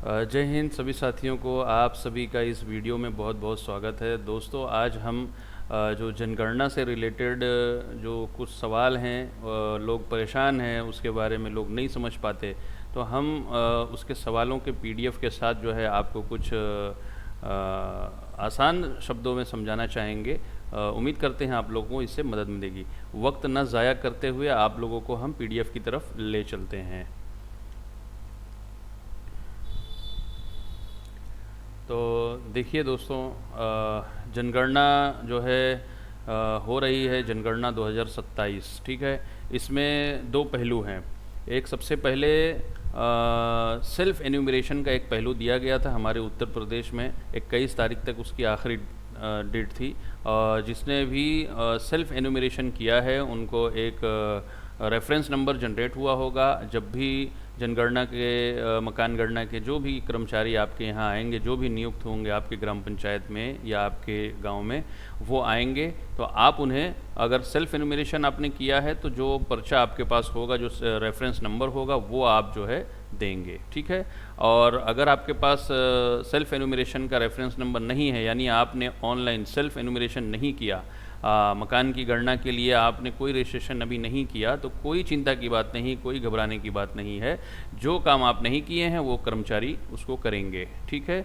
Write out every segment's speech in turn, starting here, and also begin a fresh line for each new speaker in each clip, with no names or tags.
जय हिंद सभी साथियों को, आप सभी का इस वीडियो में बहुत बहुत स्वागत है। दोस्तों, आज हम जो जनगणना से रिलेटेड जो कुछ सवाल हैं, लोग परेशान हैं उसके बारे में, लोग नहीं समझ पाते, तो हम उसके सवालों के पीडीएफ के साथ जो है आपको कुछ आसान शब्दों में समझाना चाहेंगे। उम्मीद करते हैं आप लोगों को इससे मदद मिलेगी। वक्त न ज़ाया करते हुए आप लोगों को हम पीडीएफ की तरफ ले चलते हैं। तो देखिए दोस्तों, जनगणना जो है हो रही है, जनगणना 2027, ठीक है। इसमें दो पहलू हैं। एक सबसे पहले सेल्फ एन्यूमरेशन का एक पहलू दिया गया था हमारे उत्तर प्रदेश में। 21 तारीख तक उसकी आखिरी डेट थी। जिसने भी सेल्फ एन्यूमरेशन किया है उनको एक रेफरेंस नंबर जनरेट हुआ होगा। जब भी जनगणना के मकान गणना के जो भी कर्मचारी आपके यहाँ आएंगे, जो भी नियुक्त होंगे आपके ग्राम पंचायत में या आपके गांव में, वो आएंगे तो आप उन्हें, अगर सेल्फ एनुमरेशन आपने किया है तो जो पर्चा आपके पास होगा, जो रेफरेंस नंबर होगा, वो आप जो है देंगे, ठीक है। और अगर आपके पास सेल्फ एनुमरेशन का रेफरेंस नंबर नहीं है, यानी आपने ऑनलाइन सेल्फ एनुमरेशन नहीं किया, मकान की गणना के लिए आपने कोई रजिस्ट्रेशन अभी नहीं किया, तो कोई चिंता की बात नहीं, कोई घबराने की बात नहीं है। जो काम आप नहीं किए हैं वो कर्मचारी उसको करेंगे, ठीक है।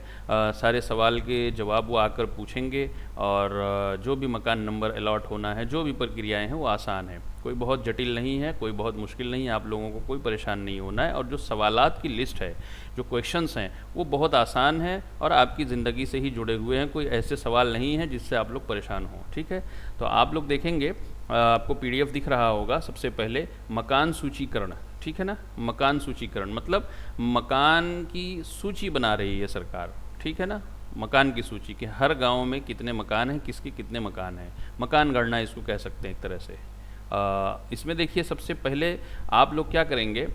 सारे सवाल के जवाब वो आकर पूछेंगे और जो भी मकान नंबर अलॉट होना है, जो भी प्रक्रियाएं हैं वो आसान है, कोई बहुत जटिल नहीं है, कोई बहुत मुश्किल नहीं है। आप लोगों को कोई परेशान नहीं होना है। और जो सवालात की लिस्ट है, जो क्वेश्चंस हैं, वो बहुत आसान है और आपकी ज़िंदगी से ही जुड़े हुए हैं। कोई ऐसे सवाल नहीं है जिससे आप लोग परेशान हों, ठीक है। तो आप लोग देखेंगे, आपको पीडीएफ दिख रहा होगा। सबसे पहले मकान सूचीकरण, ठीक है ना। मकान सूचीकरण मतलब मकान की सूची बना रही है सरकार, ठीक है ना। मकान की सूची कि हर गांव में कितने मकान हैं, किसके कितने मकान हैं। मकान गणना इसको कह सकते हैं एक तरह से। इसमें देखिए, सबसे पहले आप लोग क्या करेंगे,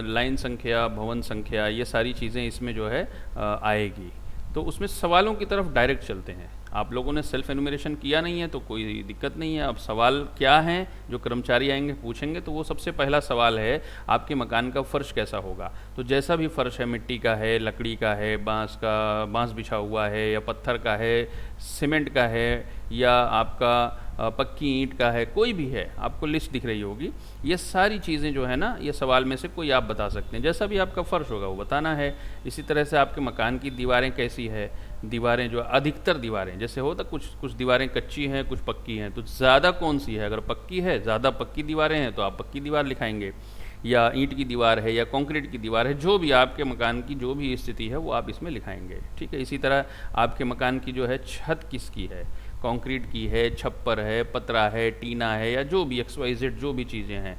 लाइन संख्या, भवन संख्या, ये सारी चीज़ें इसमें जो है आएगी। तो उसमें सवालों की तरफ डायरेक्ट चलते हैं। आप लोगों ने सेल्फ एनुमरेशन किया नहीं है तो कोई दिक्कत नहीं है। अब सवाल क्या हैं, जो कर्मचारी आएंगे पूछेंगे, तो वो सबसे पहला सवाल है, आपके मकान का फर्श कैसा होगा। तो जैसा भी फर्श है, मिट्टी का है, लकड़ी का है, बांस बिछा हुआ है, या पत्थर का है, सीमेंट का है, या आपका पक्की ईंट का है, कोई भी है, आपको लिस्ट दिख रही होगी। ये सारी चीज़ें जो है ना, ये सवाल में से कोई आप बता सकते हैं। जैसा भी आपका फ़र्श होगा वो बताना है। इसी तरह से आपके मकान की दीवारें कैसी है, दीवारें जो अधिकतर दीवारें, जैसे होता कुछ कुछ दीवारें कच्ची हैं, कुछ पक्की हैं, तो ज़्यादा कौन सी है। अगर पक्की है, ज़्यादा पक्की दीवारें हैं, तो आप पक्की दीवार लिखाएंगे, या ईंट की दीवार है, या कंक्रीट की दीवार है, जो भी आपके मकान की जो भी स्थिति है वो आप इसमें लिखाएंगे, ठीक है। इसी तरह आपके मकान की जो है छत किसकी है, कंक्रीट की है, छप्पर है, पतरा है, टीना है, या जो भी XYZ जो भी चीज़ें हैं,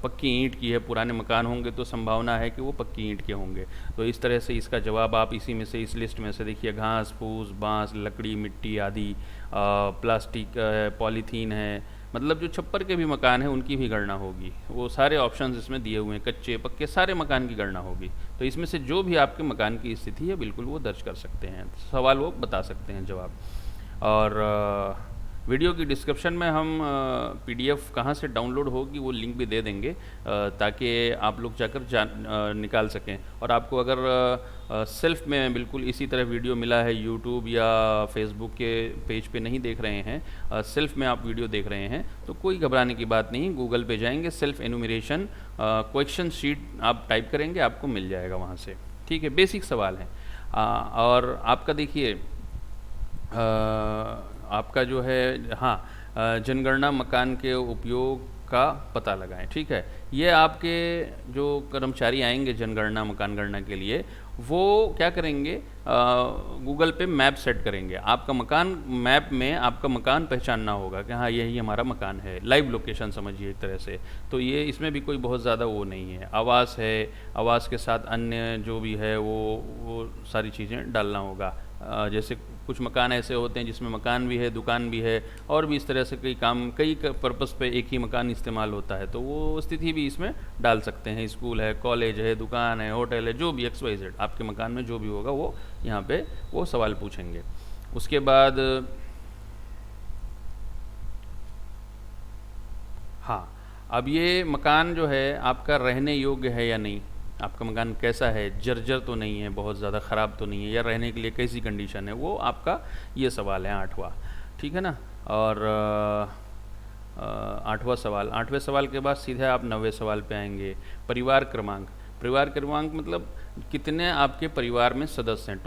पक्की ईंट की है। पुराने मकान होंगे तो संभावना है कि वो पक्की ईंट के होंगे। तो इस तरह से इसका जवाब आप इसी में से, इस लिस्ट में से देखिए, घास फूस, बांस, लकड़ी, मिट्टी आदि, प्लास्टिक है, पॉलीथीन है, मतलब जो छप्पर के भी मकान हैं उनकी भी गणना होगी। वो सारे ऑप्शंस इसमें दिए हुए हैं, कच्चे पक्के सारे मकान की गणना होगी। तो इसमें से जो भी आपके मकान की स्थिति है बिल्कुल वो दर्ज कर सकते हैं, सवाल वो बता सकते हैं जवाब। और वीडियो की डिस्क्रिप्शन में हम पीडीएफ कहाँ से डाउनलोड होगी वो लिंक भी दे देंगे, ताकि आप लोग जाकर निकाल सकें। और आपको अगर सेल्फ में बिल्कुल इसी तरह वीडियो मिला है, यूट्यूब या फेसबुक के पेज पे नहीं देख रहे हैं, सेल्फ में आप वीडियो देख रहे हैं, तो कोई घबराने की बात नहीं। गूगल पे जाएंगे, सेल्फ एनुमरेशन क्वेश्चन शीट आप टाइप करेंगे, आपको मिल जाएगा वहाँ से, ठीक है। बेसिक सवाल है। और आपका देखिए, आपका जो है, हाँ, जनगणना मकान के उपयोग का पता लगाएं, ठीक है। ये आपके जो कर्मचारी आएंगे जनगणना मकान गणना के लिए, वो क्या करेंगे, गूगल पे मैप सेट करेंगे। आपका मकान, मैप में आपका मकान पहचानना होगा कि हाँ यही हमारा मकान है, लाइव लोकेशन समझिए एक तरह से। तो ये इसमें भी कोई बहुत ज़्यादा वो नहीं है। आवास है, आवास के साथ अन्य जो भी है वो सारी चीज़ें डालना होगा। जैसे कुछ मकान ऐसे होते हैं जिसमें मकान भी है, दुकान भी है, और भी इस तरह से कई काम, कई पर्पस पे एक ही मकान इस्तेमाल होता है, तो वो स्थिति भी इसमें डाल सकते हैं। स्कूल है, कॉलेज है, दुकान है, होटल है, जो भी XYZ आपके मकान में जो भी होगा वो यहाँ पे वो सवाल पूछेंगे। उसके बाद, हाँ, अब ये मकान जो है आपका रहने योग्य है या नहीं, आपका मकान कैसा है, जर्जर तो नहीं है, बहुत ज़्यादा ख़राब तो नहीं है, या रहने के लिए कैसी कंडीशन है, वो आपका ये सवाल है 8वां। ठीक है ना। और 8वां सवाल, 8वें सवाल के बाद सीधे आप 9वें सवाल पे आएंगे, परिवार क्रमांक। परिवार क्रमांक मतलब कितने आपके परिवार में सदस्य हैं,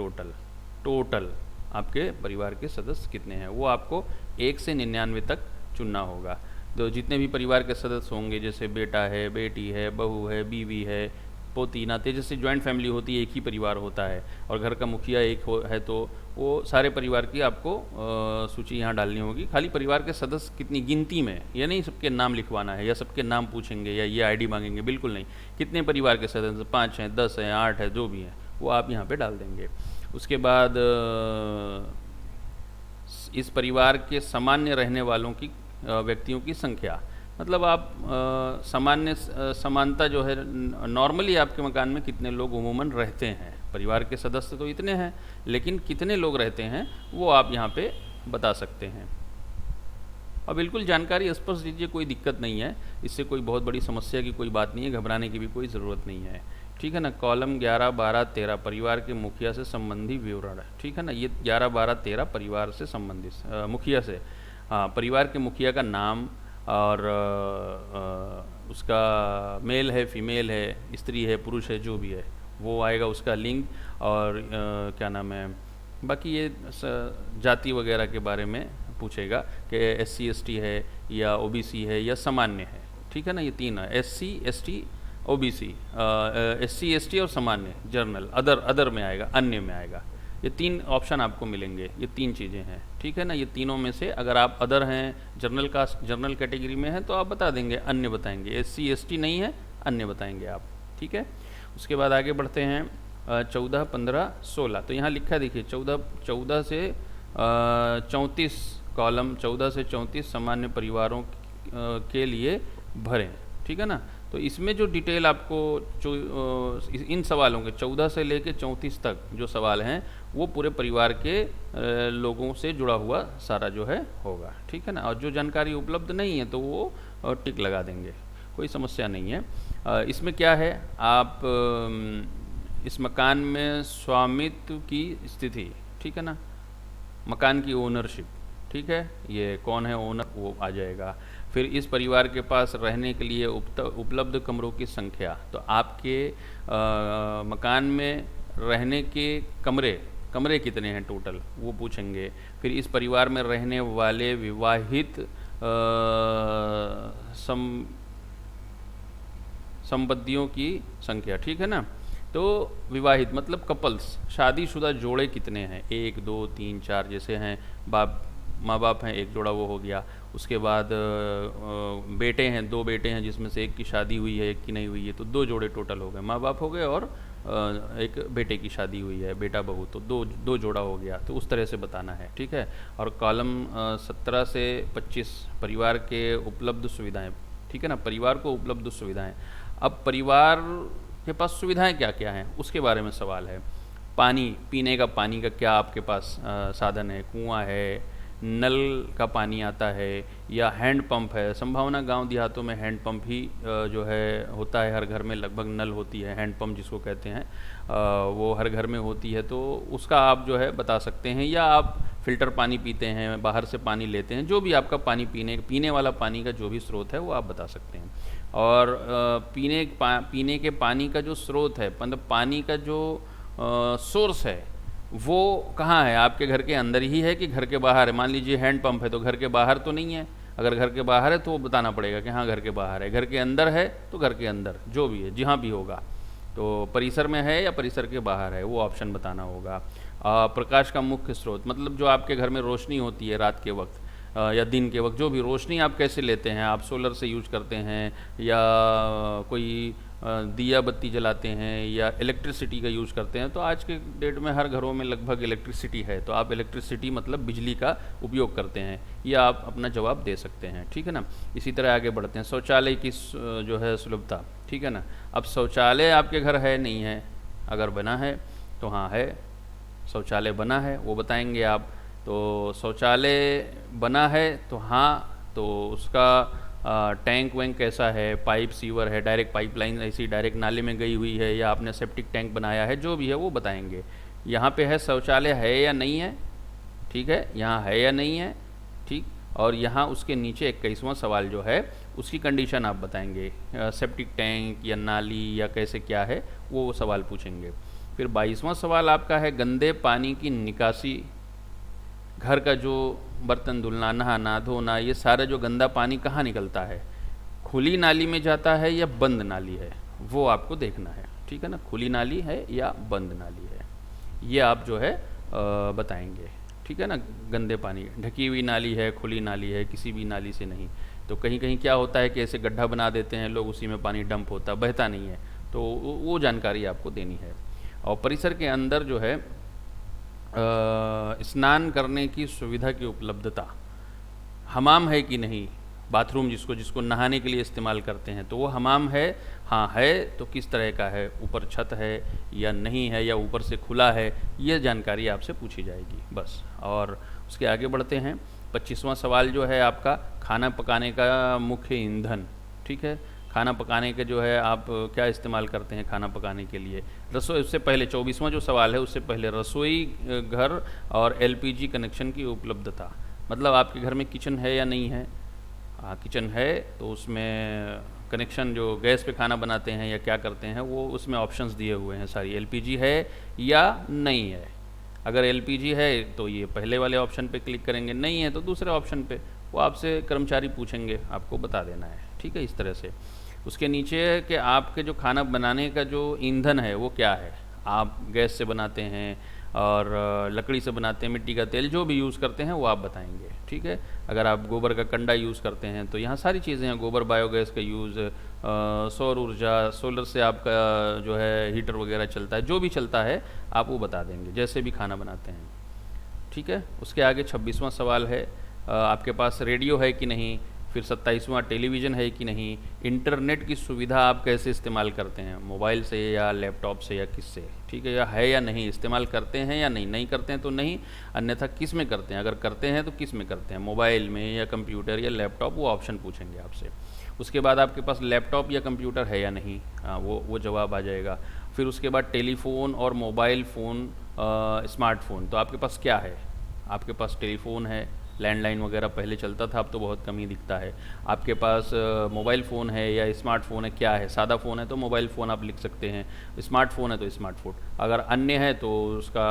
टोटल आपके परिवार के सदस्य कितने हैं, वो आपको 1 से 99 तक चुनना होगा। तो जितने भी परिवार के सदस्य होंगे, जैसे बेटा है, बेटी है, बहू है, बीवी है, पोती नाते, जैसे जॉइंट फैमिली होती है, एक ही परिवार होता है, और घर का मुखिया एक है, तो वो सारे परिवार की आपको सूची यहाँ डालनी होगी। खाली परिवार के सदस्य कितनी गिनती में, ये नहीं सबके नाम लिखवाना है या सबके नाम पूछेंगे या ये आईडी मांगेंगे, बिल्कुल नहीं। कितने परिवार के सदस्य, 5 हैं, 10 हैं, 8 है, जो भी हैं वो आप यहाँ पे डाल देंगे। उसके बाद इस परिवार के सामान्य रहने वालों की व्यक्तियों की संख्या, मतलब आप समानता जो है, नॉर्मली आपके मकान में कितने लोग उमूमन रहते हैं। परिवार के सदस्य तो इतने हैं, लेकिन कितने लोग रहते हैं वो आप यहाँ पे बता सकते हैं। और बिल्कुल जानकारी स्पष्ट दीजिए, कोई दिक्कत नहीं है, इससे कोई बहुत बड़ी समस्या की कोई बात नहीं है, घबराने की भी कोई ज़रूरत नहीं है। ठीक है ना। कॉलम 11, 12, 13 परिवार के मुखिया से संबंधी विवरण है। ठीक है ना। ये 11, 12, 13 परिवार से संबंधित, मुखिया से, हाँ, परिवार के मुखिया का नाम और उसका मेल है, फीमेल है, स्त्री है, पुरुष है, जो भी है वो आएगा, उसका लिंग, और क्या नाम है, बाकी ये जाति वगैरह के बारे में पूछेगा कि SC ST है या OBC है या सामान्य है। ठीक है ना। ये 3 है, SC ST OBC, SC ST और सामान्य, जनरल, अदर में आएगा, अन्य में आएगा। ये 3 ऑप्शन आपको मिलेंगे, ये 3 चीज़ें हैं। ठीक है ना। ये तीनों में से अगर आप अदर हैं, जनरल कैटेगरी में हैं, तो आप बता देंगे, अन्य बताएंगे। SC ST नहीं है, अन्य बताएंगे आप। ठीक है। उसके बाद आगे बढ़ते हैं 14, 15, 16। तो यहाँ लिखा देखिए 14 से 34, कॉलम 14 से 34 सामान्य परिवारों के लिए भरें। ठीक है ना। तो इसमें जो डिटेल आपको इन सवालों के 14 से लेकर 34 तक जो सवाल हैं, वो पूरे परिवार के लोगों से जुड़ा हुआ सारा जो है होगा। ठीक है ना। और जो जानकारी उपलब्ध नहीं है तो वो टिक लगा देंगे, कोई समस्या नहीं है। इसमें क्या है, आप इस मकान में स्वामित्व की स्थिति, ठीक है ना, मकान की ओनरशिप, ठीक है, ये कौन है ओनर वो आ जाएगा। फिर इस परिवार के पास रहने के लिए उपलब्ध कमरों की संख्या, तो आपके मकान में रहने के कमरे कितने हैं टोटल, वो पूछेंगे। फिर इस परिवार में रहने वाले विवाहित संबंधियों की संख्या, ठीक है ना। तो विवाहित मतलब कपल्स, शादीशुदा जोड़े कितने हैं, 1, 2, 3, 4 जैसे हैं, माँ बाप हैं, एक जोड़ा वो हो गया। उसके बाद बेटे हैं, 2 बेटे हैं जिसमें से एक की शादी हुई है, एक की नहीं हुई है, तो 2 जोड़े टोटल हो गए, माँ बाप हो गए और एक बेटे की शादी हुई है, बेटा बहू, तो दो जोड़ा हो गया। तो उस तरह से बताना है, ठीक है। और कॉलम 17 से 25 परिवार के उपलब्ध सुविधाएं, ठीक है ना, परिवार को उपलब्ध सुविधाएं। अब परिवार के पास सुविधाएं क्या क्या हैं उसके बारे में सवाल है। पानी, पीने का पानी का क्या आपके पास साधन है, कुआं है, नल का पानी आता है या हैंड पंप है। संभावना गांव देहातों में हैंड पंप ही जो है होता है, हर घर में लगभग नल होती है, हैंड पंप जिसको कहते हैं, वो हर घर में होती है, तो उसका आप जो है बता सकते हैं। या आप फ़िल्टर पानी पीते हैं, बाहर से पानी लेते हैं, जो भी आपका पानी पीने वाला पानी का जो भी स्रोत है वो आप बता सकते हैं। और पीने के पानी का जो स्रोत है, मतलब पानी का जो सोर्स है वो कहाँ है, आपके घर के अंदर ही है कि घर के बाहर है। मान लीजिए हैंड पंप है तो घर के बाहर तो नहीं है, अगर घर के बाहर है तो वो बताना पड़ेगा कि हाँ घर के बाहर है, घर के अंदर है तो घर के अंदर, जो भी है जहाँ भी होगा, तो परिसर में है या परिसर के बाहर है वो ऑप्शन बताना होगा। प्रकाश का मुख्य स्रोत, मतलब जो आपके घर में रोशनी होती है रात के वक्त या दिन के वक्त, जो भी रोशनी आप कैसे लेते हैं, आप सोलर से यूज करते हैं या कोई दिया बत्ती जलाते हैं या इलेक्ट्रिसिटी का यूज़ करते हैं। तो आज के डेट में हर घरों में लगभग इलेक्ट्रिसिटी है, तो आप इलेक्ट्रिसिटी मतलब बिजली का उपयोग करते हैं, या आप अपना जवाब दे सकते हैं, ठीक है ना। इसी तरह आगे बढ़ते हैं, शौचालय की जो है सुलभता, ठीक है ना। अब शौचालय आपके घर है नहीं है, अगर बना है तो हाँ है, शौचालय बना है वो बताएंगे आप। तो शौचालय बना है तो हाँ, तो उसका टैंक वैंक कैसा है, पाइप सीवर है, डायरेक्ट पाइपलाइन ऐसी डायरेक्ट नाले में गई हुई है या आपने सेप्टिक टैंक बनाया है, जो भी है वो बताएंगे। यहाँ पे है शौचालय है या नहीं है, ठीक है, यहाँ है या नहीं है, ठीक। और यहाँ उसके नीचे 21वां सवाल जो है उसकी कंडीशन आप बताएंगे, सेप्टिक टैंक या नाली या कैसे क्या है वो सवाल पूछेंगे। फिर 22वां सवाल आपका है गंदे पानी की निकासी, घर का जो बर्तन धुलना, नहाना धोना, ये सारा जो गंदा पानी कहाँ निकलता है, खुली नाली में जाता है या बंद नाली है, वो आपको देखना है, ठीक है ना। खुली नाली है या बंद नाली है, ये आप जो है बताएंगे, ठीक है ना। गंदे पानी, ढकी हुई नाली है, खुली नाली है, किसी भी नाली से नहीं। तो कहीं कहीं क्या होता है कि ऐसे गड्ढा बना देते हैं लोग, उसी में पानी डंप होता, बहता नहीं है, तो वो जानकारी आपको देनी है। और परिसर के अंदर जो है स्नान करने की सुविधा की उपलब्धता, हमाम है कि नहीं, बाथरूम जिसको जिसको नहाने के लिए इस्तेमाल करते हैं, तो वो हमाम है, हाँ है तो किस तरह का है, ऊपर छत है या नहीं है, या ऊपर से खुला है, ये जानकारी आपसे पूछी जाएगी बस। और उसके आगे बढ़ते हैं। 25वां सवाल जो है आपका खाना पकाने का मुख्य ईंधन, ठीक है। खाना पकाने के जो है आप क्या इस्तेमाल करते हैं खाना पकाने के लिए, रसोई। उससे पहले 24वां जो सवाल है उससे पहले रसोई घर और एलपीजी कनेक्शन की उपलब्धता, मतलब आपके घर में किचन है या नहीं है। हाँ किचन है तो उसमें कनेक्शन जो गैस पे खाना बनाते हैं या क्या करते हैं वो उसमें ऑप्शंस दिए हुए हैं सारी, एलपीजी है या नहीं है। अगर एलपीजी है तो ये पहले वाले ऑप्शन पे क्लिक करेंगे, नहीं है तो दूसरे ऑप्शन पे, वो आपसे कर्मचारी पूछेंगे, आपको बता देना है, ठीक है, इस तरह से। उसके नीचे है कि आपके जो खाना बनाने का जो ईंधन है वो क्या है, आप गैस से बनाते हैं और लकड़ी से बनाते हैं, मिट्टी का तेल जो भी यूज़ करते हैं वो आप बताएंगे, ठीक है। अगर आप गोबर का कंडा यूज़ करते हैं तो यहाँ सारी चीज़ें हैं, गोबर, बायोगैस का यूज़, सौर ऊर्जा, सोलर से आपका जो है हीटर वगैरह चलता है, जो भी चलता है आप वो बता देंगे जैसे भी खाना बनाते हैं, ठीक है। उसके आगे 26वां सवाल है आपके पास रेडियो है कि नहीं, फिर 27वां टेलीविज़न है कि नहीं, इंटरनेट की सुविधा आप कैसे इस्तेमाल करते हैं, मोबाइल से या लैपटॉप से या किससे, ठीक है या नहीं, इस्तेमाल करते हैं या नहीं, नहीं करते हैं तो नहीं, अन्यथा किस में करते हैं, अगर करते हैं तो किस में करते हैं, मोबाइल में या कंप्यूटर या लैपटॉप, वो ऑप्शन पूछेंगे आपसे। उसके बाद आपके पास लैपटॉप या कंप्यूटर है या नहीं, हाँ वो जवाब आ जाएगा। फिर उसके बाद टेलीफोन और मोबाइल फ़ोन, स्मार्टफोन, तो आपके पास क्या है, आपके पास टेलीफोन है, लैंडलाइन वगैरह पहले चलता था, अब तो बहुत कम ही दिखता है। आपके पास मोबाइल फ़ोन है या स्मार्टफोन है, क्या है, सादा फ़ोन है तो मोबाइल फ़ोन आप लिख सकते हैं, स्मार्टफोन है तो स्मार्टफोन, अगर अन्य है तो उसका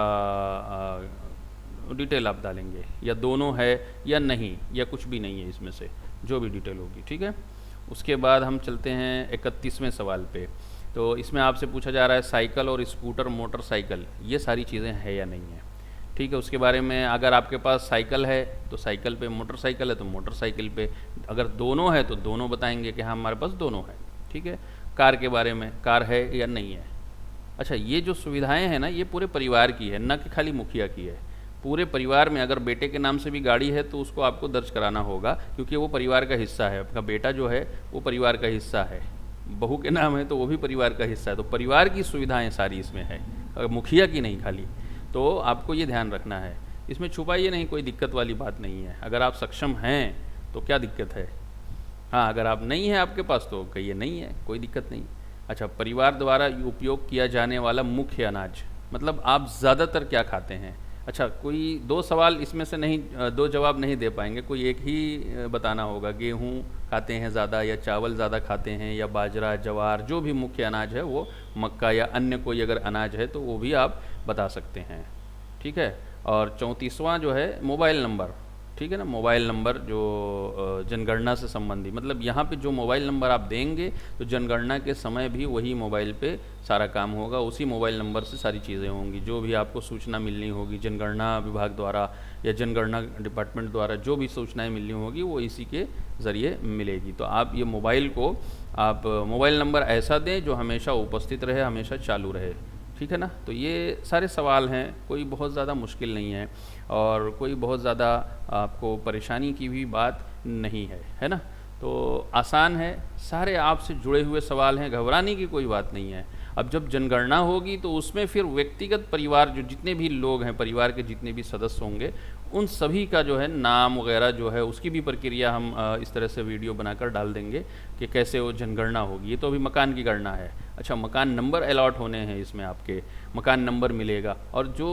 डिटेल आप डालेंगे, या दोनों है या नहीं, या कुछ भी नहीं है, इसमें से जो भी डिटेल होगी, ठीक है। उसके बाद हम चलते हैं 31वें सवाल पे। तो इसमें आपसे पूछा जा रहा है साइकिल और स्कूटर, मोटरसाइकिल, ये सारी चीज़ें हैं या नहीं है, ठीक है। उसके बारे में अगर आपके पास साइकिल है तो साइकिल पे, मोटरसाइकिल है तो मोटरसाइकिल पे, अगर दोनों है तो दोनों बताएंगे कि हाँ हमारे पास दोनों है, ठीक है। कार के बारे में, कार है या नहीं है। अच्छा, ये जो सुविधाएं हैं ना, ये पूरे परिवार की है, न कि खाली मुखिया की है। पूरे परिवार में अगर बेटे के नाम से भी गाड़ी है तो उसको आपको दर्ज कराना होगा, क्योंकि वो परिवार का हिस्सा है, आपका बेटा जो है वो परिवार का हिस्सा है। बहू के नाम है तो वो भी परिवार का हिस्सा है, तो परिवार की सुविधाएं सारी इसमें है, मुखिया की नहीं खाली। तो आपको ये ध्यान रखना है, इसमें छुपाइए नहीं, कोई दिक्कत वाली बात नहीं है। अगर आप सक्षम हैं तो क्या दिक्कत है, हाँ अगर आप नहीं हैं आपके पास तो कहिए नहीं है, कोई दिक्कत नहीं। अच्छा, परिवार द्वारा उपयोग किया जाने वाला मुख्य अनाज, मतलब आप ज़्यादातर क्या खाते हैं। अच्छा, कोई दो सवाल इसमें से नहीं, दो जवाब नहीं दे पाएंगे, कोई एक ही बताना होगा, गेहूँ खाते हैं ज़्यादा या चावल ज़्यादा खाते हैं या बाजरा, ज्वार, जो भी मुख्य अनाज है वो, मक्का या अन्य कोई अगर अनाज है तो वो भी आप बता सकते हैं, ठीक है। और 34वां जो है मोबाइल नंबर, ठीक है ना, मोबाइल नंबर जो जनगणना से संबंधी, मतलब यहाँ पे जो मोबाइल नंबर आप देंगे तो जनगणना के समय भी वही मोबाइल पे सारा काम होगा, उसी मोबाइल नंबर से सारी चीज़ें होंगी, जो भी आपको सूचना मिलनी होगी जनगणना विभाग द्वारा या जनगणना डिपार्टमेंट द्वारा, जो भी सूचनाएं मिलनी होगी वो इसी के ज़रिए मिलेगी। तो आप ये मोबाइल को, आप मोबाइल नंबर ऐसा दें जो हमेशा उपस्थित रहे, हमेशा चालू रहे, ठीक है ना। तो ये सारे सवाल हैं, कोई बहुत ज़्यादा मुश्किल नहीं है और कोई बहुत ज़्यादा आपको परेशानी की भी बात नहीं है, है ना। तो आसान है, सारे आपसे जुड़े हुए सवाल हैं, घबराने की कोई बात नहीं है। अब जब जनगणना होगी तो उसमें फिर व्यक्तिगत परिवार जो जितने भी लोग हैं, परिवार के जितने भी सदस्य होंगे, उन सभी का जो है नाम वगैरह जो है उसकी भी प्रक्रिया हम इस तरह से वीडियो बनाकर डाल देंगे कि कैसे वो जनगणना होगी। ये तो अभी मकान की गणना है। अच्छा, मकान नंबर अलॉट होने हैं इसमें, आपके मकान नंबर मिलेगा। और जो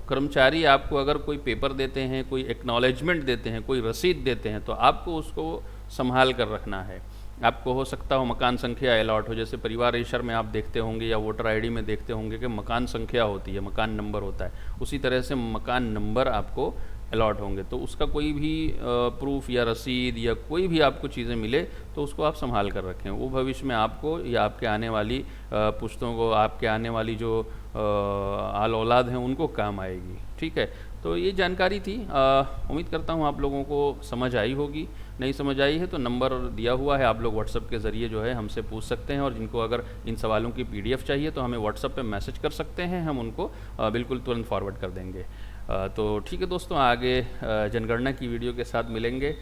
कर्मचारी आपको अगर कोई पेपर देते हैं, कोई एक्नॉलेजमेंट देते हैं, कोई रसीद देते हैं, तो आपको उसको संभाल कर रखना है। आपको हो सकता हो मकान संख्या अलॉट हो, जैसे परिवार रजिस्टर में आप देखते होंगे या वोटर आईडी में देखते होंगे कि मकान संख्या होती है, मकान नंबर होता है, उसी तरह से मकान नंबर आपको अलॉट होंगे। तो उसका कोई भी प्रूफ या रसीद या कोई भी आपको चीज़ें मिले तो उसको आप संभाल कर रखें। वो भविष्य में आपको या आपके आने वाली पुश्तों को, आपके आने वाली जो आल औलाद हैं उनको काम आएगी। ठीक है, तो ये जानकारी थी। उम्मीद करता हूँ आप लोगों को समझ आई होगी। नहीं समझ आई है तो नंबर दिया हुआ है, आप लोग व्हाट्सएप के ज़रिए जो है हमसे पूछ सकते हैं। और जिनको अगर इन सवालों की PDF चाहिए तो हमें व्हाट्सएप पे मैसेज कर सकते हैं, हम उनको बिल्कुल तुरंत फॉरवर्ड कर देंगे। तो ठीक है दोस्तों, आगे जनगणना की वीडियो के साथ मिलेंगे,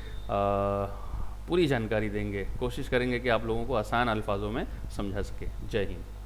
पूरी जानकारी देंगे, कोशिश करेंगे कि आप लोगों को आसान अल्फाजों में समझा सके। जय हिंद।